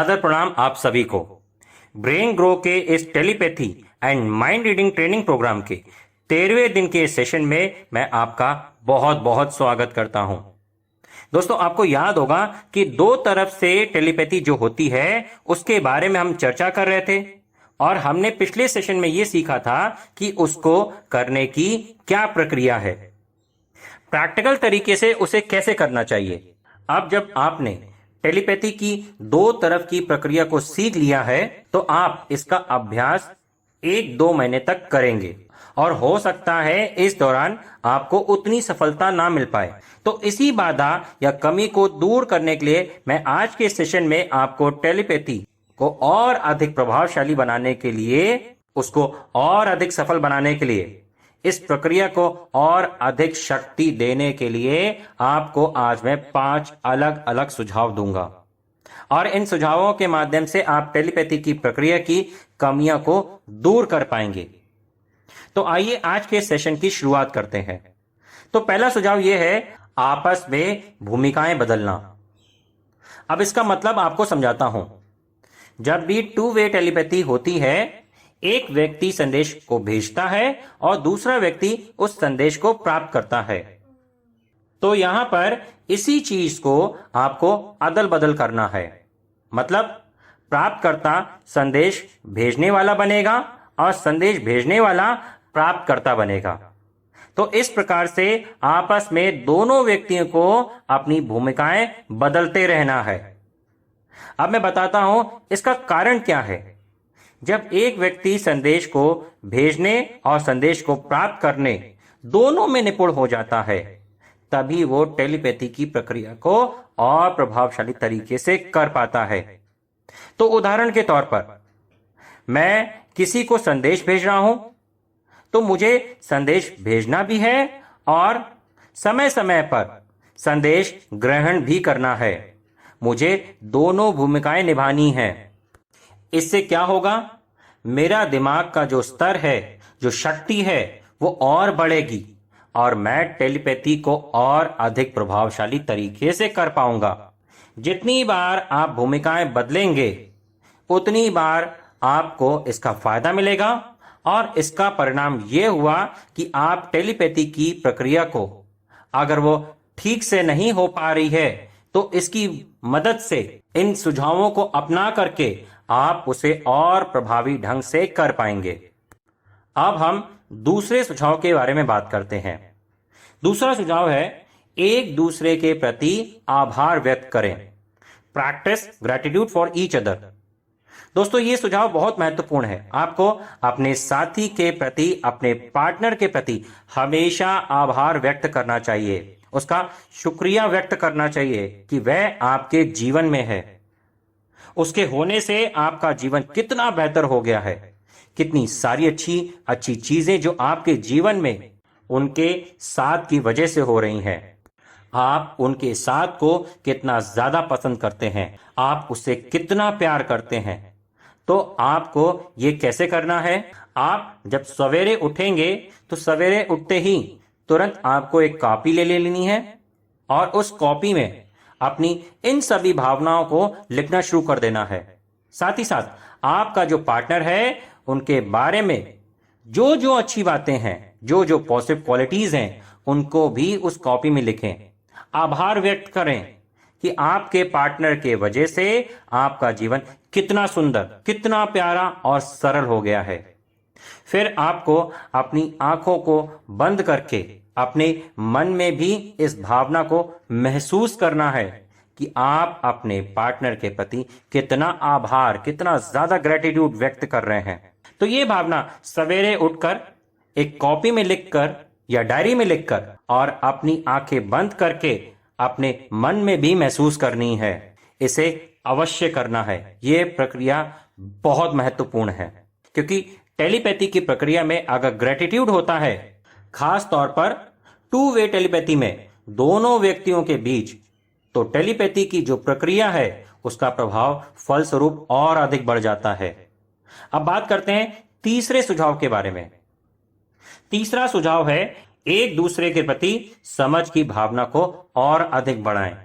सादर प्रणाम आप सभी को। ब्रेन ग्रो के इस telepathy and mind reading training program के 13वें दिन के सेशन में मैं आपका बहुत बहुत स्वागत करता हूं। दोस्तों, आपको याद होगा कि दो तरफ से टेलीपैथी जो होती है उसके बारे में हम चर्चा कर रहे थे और हमने पिछले सेशन में यह सीखा था कि उसको करने की क्या प्रक्रिया है, प्रैक्टिकल तरीके से उसे कैसे करना चाहिए। अब जब आपने टेलीपैथी की दो तरफ की प्रक्रिया को सीख लिया है तो आप इसका अभ्यास 1-2 महीने तक करेंगे और हो सकता है इस दौरान आपको उतनी सफलता ना मिल पाए। तो इसी बाधा या कमी को दूर करने के लिए मैं आज के सेशन में आपको टेलीपैथी को और अधिक प्रभावशाली बनाने के लिए, उसको और अधिक सफल बनाने के लिए, इस प्रक्रिया को और अधिक शक्ति देने के लिए आपको आज मैं 5 अलग अलग सुझाव दूंगा और इन सुझावों के माध्यम से आप टेलीपैथी की प्रक्रिया की कमियों को दूर कर पाएंगे। तो आइए आज के सेशन की शुरुआत करते हैं। तो पहला सुझाव यह है, आपस में भूमिकाएं बदलना। अब इसका मतलब आपको समझाता हूं। जब भी 2 वे टेलीपैथी होती है, एक व्यक्ति संदेश को भेजता है और दूसरा व्यक्ति उस संदेश को प्राप्त करता है। तो यहां पर इसी चीज को आपको अदल बदल करना है। मतलब प्राप्तकर्ता संदेश भेजने वाला बनेगा और संदेश भेजने वाला प्राप्तकर्ता बनेगा। तो इस प्रकार से आपस में दोनों व्यक्तियों को अपनी भूमिकाएं बदलते रहना है। अब मैं बताता हूं इसका कारण क्या है। जब एक व्यक्ति संदेश को भेजने और संदेश को प्राप्त करने दोनों में निपुण हो जाता है, तभी वो टेलीपैथी की प्रक्रिया को और प्रभावशाली तरीके से कर पाता है। तो उदाहरण के तौर पर, मैं किसी को संदेश भेज रहा हूं तो मुझे संदेश भेजना भी है और समय समय पर संदेश ग्रहण भी करना है। मुझे दोनों भूमिकाएं निभानी हैं। इससे क्या होगा, मेरा दिमाग का जो स्तर है, जो शक्ति है, वो और बढ़ेगी और मैं टेलीपैथी को और अधिक प्रभावशाली तरीके से कर पाऊंगा। जितनी बार आप भूमिकाएं बदलेंगे उतनी बार आपको इसका फायदा मिलेगा और इसका परिणाम यह हुआ कि आप टेलीपैथी की प्रक्रिया को, अगर वो ठीक से नहीं हो पा रही है तो इसकी मदद से, इन सुझावों को अपना करके आप उसे और प्रभावी ढंग से कर पाएंगे। अब हम दूसरे सुझाव के बारे में बात करते हैं। दूसरा सुझाव है, एक दूसरे के प्रति आभार व्यक्त करें। Practice gratitude for each other. दोस्तों, ये सुझाव बहुत महत्वपूर्ण है। आपको अपने साथी के प्रति, अपने पार्टनर के प्रति हमेशा आभार व्यक्त करना चाहिए, उसका शुक्रिया व्यक्त करना चाहिए कि वह आपके जीवन में है। उसके होने से आपका जीवन कितना बेहतर हो गया है, कितनी सारी अच्छी चीजें जो आपके जीवन में उनके साथ की वजह से हो रही हैं। आप उनके साथ को कितना ज्यादा पसंद करते हैं, आप उससे कितना प्यार करते हैं। तो आपको ये कैसे करना है, आप जब सवेरे उठेंगे तो सवेरे उठते ही तुरंत आपको एक कॉपी ले लेनी है और उस कॉपी में अपनी इन सभी भावनाओं को लिखना शुरू कर देना है। साथ ही साथ आपका जो पार्टनर है उनके बारे में जो जो अच्छी बातें हैं, जो जो पॉजिटिव क्वालिटीज हैं, उनको भी उस कॉपी में लिखें। आभार व्यक्त करें कि आपके पार्टनर के वजह से आपका जीवन कितना सुंदर, कितना प्यारा और सरल हो गया है। फिर आपको अपनी आंखों को बंद करके अपने मन में भी इस भावना को महसूस करना है कि आप अपने पार्टनर के प्रति कितना आभार, कितना ज्यादा ग्रेटिट्यूड व्यक्त कर रहे हैं। तो ये भावना सवेरे उठकर एक कॉपी में लिखकर या डायरी में लिखकर और अपनी आंखें बंद करके अपने मन में भी महसूस करनी है। इसे अवश्य करना है। ये प्रक्रिया बहुत महत्वपूर्ण है क्योंकि टेलीपैथी की प्रक्रिया में अगर ग्रेटिट्यूड होता है, खास तौर पर 2 वे टेलीपैथी में दोनों व्यक्तियों के बीच, तो टेलीपैथी की जो प्रक्रिया है उसका प्रभाव फलस्वरूप और अधिक बढ़ जाता है। अब बात करते हैं तीसरे सुझाव के बारे में। तीसरा सुझाव है, एक दूसरे के प्रति समझ की भावना को और अधिक बढ़ाएं।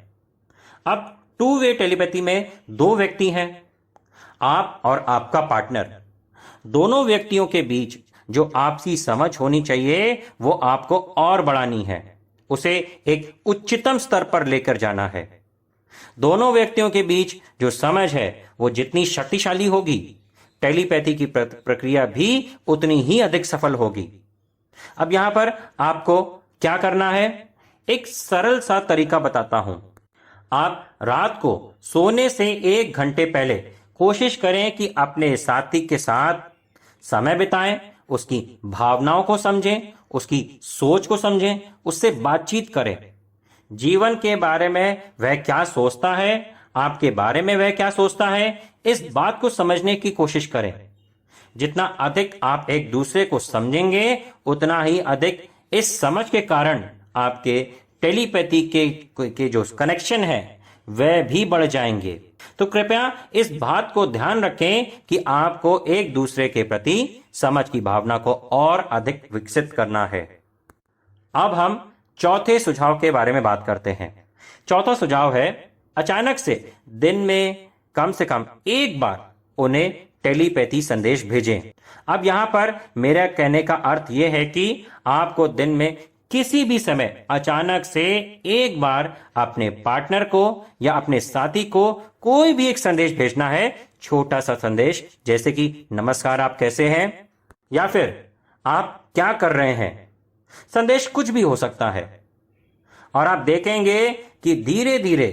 अब 2 वे टेलीपैथी में 2 व्यक्ति हैं आप और आपका पार्टनर, दोनों व्यक्तियों के बीच जो आपसी समझ होनी चाहिए वो आपको और बढ़ानी है, उसे एक उच्चतम स्तर पर लेकर जाना है। दोनों व्यक्तियों के बीच जो समझ है वो जितनी शक्तिशाली होगी, टेलीपैथी की प्रक्रिया भी उतनी ही अधिक सफल होगी। अब यहां पर आपको क्या करना है, एक सरल सा तरीका बताता हूं। आप रात को सोने से 1 घंटे पहले कोशिश करें कि अपने साथी के साथ समय बिताएं, उसकी भावनाओं को समझें, उसकी सोच को समझें, उससे बातचीत करें। जीवन के बारे में वह क्या सोचता है, आपके बारे में वह क्या सोचता है, इस बात को समझने की कोशिश करें। जितना अधिक आप एक दूसरे को समझेंगे, उतना ही अधिक इस समझ के कारण आपके टेलीपैथी के जो कनेक्शन है वह भी बढ़ जाएंगे। तो कृपया इस बात को ध्यान रखें कि आपको एक दूसरे के प्रति समझ की भावना को और अधिक विकसित करना है। अब हम चौथे सुझाव के बारे में बात करते हैं। चौथा सुझाव है, अचानक से दिन में कम से कम एक बार उन्हें टेलीपैथी संदेश भेजें। अब यहां पर मेरा कहने का अर्थ यह है कि आपको दिन में किसी भी समय अचानक से एक बार अपने पार्टनर को या अपने साथी को कोई भी एक संदेश भेजना है। छोटा सा संदेश, जैसे कि नमस्कार, आप कैसे हैं, या फिर आप क्या कर रहे हैं। संदेश कुछ भी हो सकता है और आप देखेंगे कि धीरे धीरे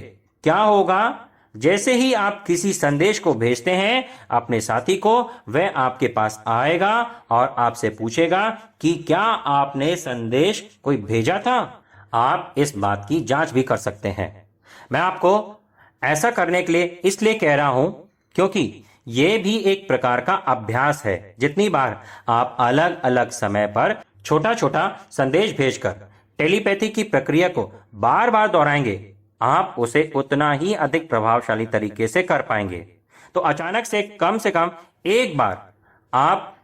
क्या होगा, जैसे ही आप किसी संदेश को भेजते हैं अपने साथी को, वह आपके पास आएगा और आपसे पूछेगा कि क्या आपने संदेश कोई भेजा था। आप इस बात की जांच भी कर सकते हैं। मैं आपको ऐसा करने के लिए इसलिए कह रहा हूं क्योंकि यह भी एक प्रकार का अभ्यास है। जितनी बार आप अलग अलग समय पर छोटा छोटा संदेश भेजकर टेलीपैथी की प्रक्रिया को बार बार दोहराएंगे, आप उसे उतना ही अधिक प्रभावशाली तरीके से कर पाएंगे। तो अचानक से कम एक बार, आप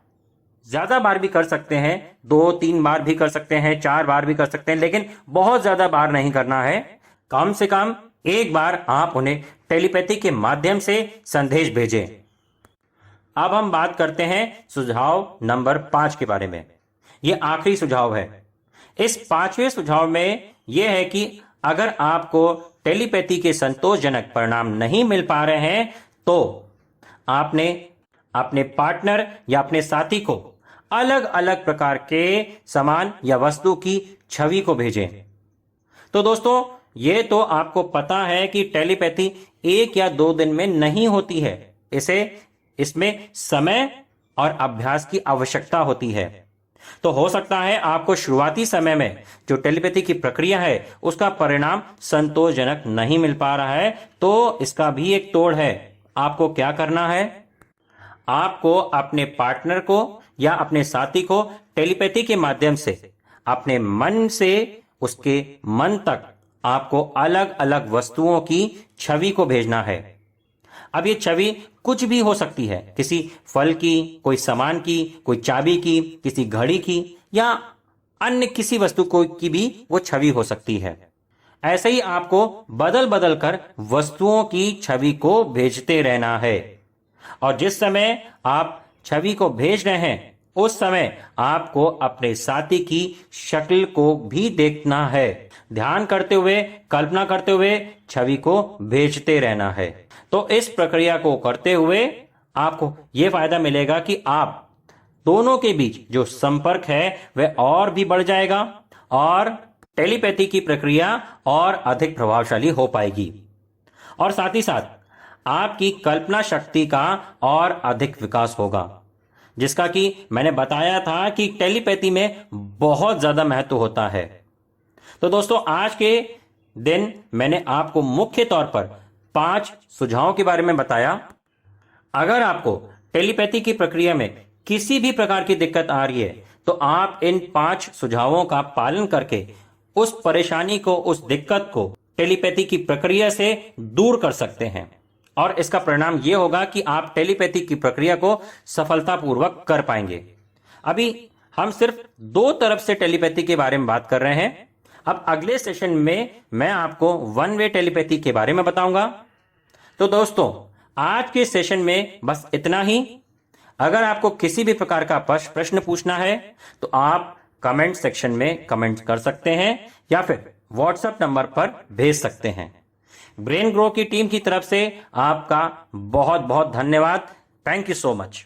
ज्यादा बार भी कर सकते हैं, 2-3 बार भी कर सकते हैं, 4 बार भी कर सकते हैं, लेकिन बहुत ज्यादा बार नहीं करना है। कम से कम एक बार आप उन्हें टेलीपैथी के माध्यम से संदेश भेजें। अब हम बात करते हैं सुझाव नंबर 5 के बारे में। यह आखिरी सुझाव है। इस 5वें सुझाव में यह है कि अगर आपको टेलीपैथी के संतोषजनक परिणाम नहीं मिल पा रहे हैं तो आपने अपने पार्टनर या अपने साथी को अलग अलग प्रकार के सामान या वस्तु की छवि को भेजें। तो दोस्तों, ये तो आपको पता है कि टेलीपैथी 1 या 2 दिन में नहीं होती है। इसमें समय और अभ्यास की आवश्यकता होती है। तो हो सकता है आपको शुरुआती समय में जो टेलीपैथी की प्रक्रिया है उसका परिणाम संतोषजनक नहीं मिल पा रहा है, तो इसका भी एक तोड़ है। आपको क्या करना है, आपको अपने पार्टनर को या अपने साथी को टेलीपैथी के माध्यम से अपने मन से उसके मन तक आपको अलग अलग वस्तुओं की छवि को भेजना है। अब ये छवि कुछ भी हो सकती है, किसी फल की, कोई सामान की, कोई चाबी की, किसी घड़ी की, या अन्य किसी वस्तु की भी वो छवि हो सकती है। ऐसे ही आपको बदल बदल कर वस्तुओं की छवि को भेजते रहना है। और जिस समय आप छवि को भेज रहे हैं उस समय आपको अपने साथी की शक्ल को भी देखना है। ध्यान करते हुए, कल्पना करते हुए छवि को भेजते रहना है। तो इस प्रक्रिया को करते हुए आपको यह फायदा मिलेगा कि आप दोनों के बीच जो संपर्क है वह और भी बढ़ जाएगा और टेलीपैथी की प्रक्रिया और अधिक प्रभावशाली हो पाएगी। और साथ ही साथ आपकी कल्पना शक्ति का और अधिक विकास होगा, जिसका कि मैंने बताया था कि टेलीपैथी में बहुत ज्यादा महत्व होता है। तो दोस्तों, आज के दिन मैंने आपको मुख्य तौर पर 5 सुझावों के बारे में बताया। अगर आपको टेलीपैथी की प्रक्रिया में किसी भी प्रकार की दिक्कत आ रही है तो आप इन 5 सुझावों का पालन करके उस परेशानी को, उस दिक्कत को टेलीपैथी की प्रक्रिया से दूर कर सकते हैं। और इसका परिणाम यह होगा कि आप टेलीपैथी की प्रक्रिया को सफलतापूर्वक कर पाएंगे। अभी हम सिर्फ 2 तरफ से टेलीपैथी के बारे में बात कर रहे हैं। अब अगले सेशन में मैं आपको 1 वे टेलीपैथी के बारे में बताऊंगा। तो दोस्तों, आज के सेशन में बस इतना ही। अगर आपको किसी भी प्रकार का प्रश्न पूछना है तो आप कमेंट सेक्शन में कमेंट कर सकते हैं या फिर व्हाट्सएप नंबर पर भेज सकते हैं। ब्रेन ग्रो की टीम की तरफ से आपका बहुत बहुत धन्यवाद। Thank you so much.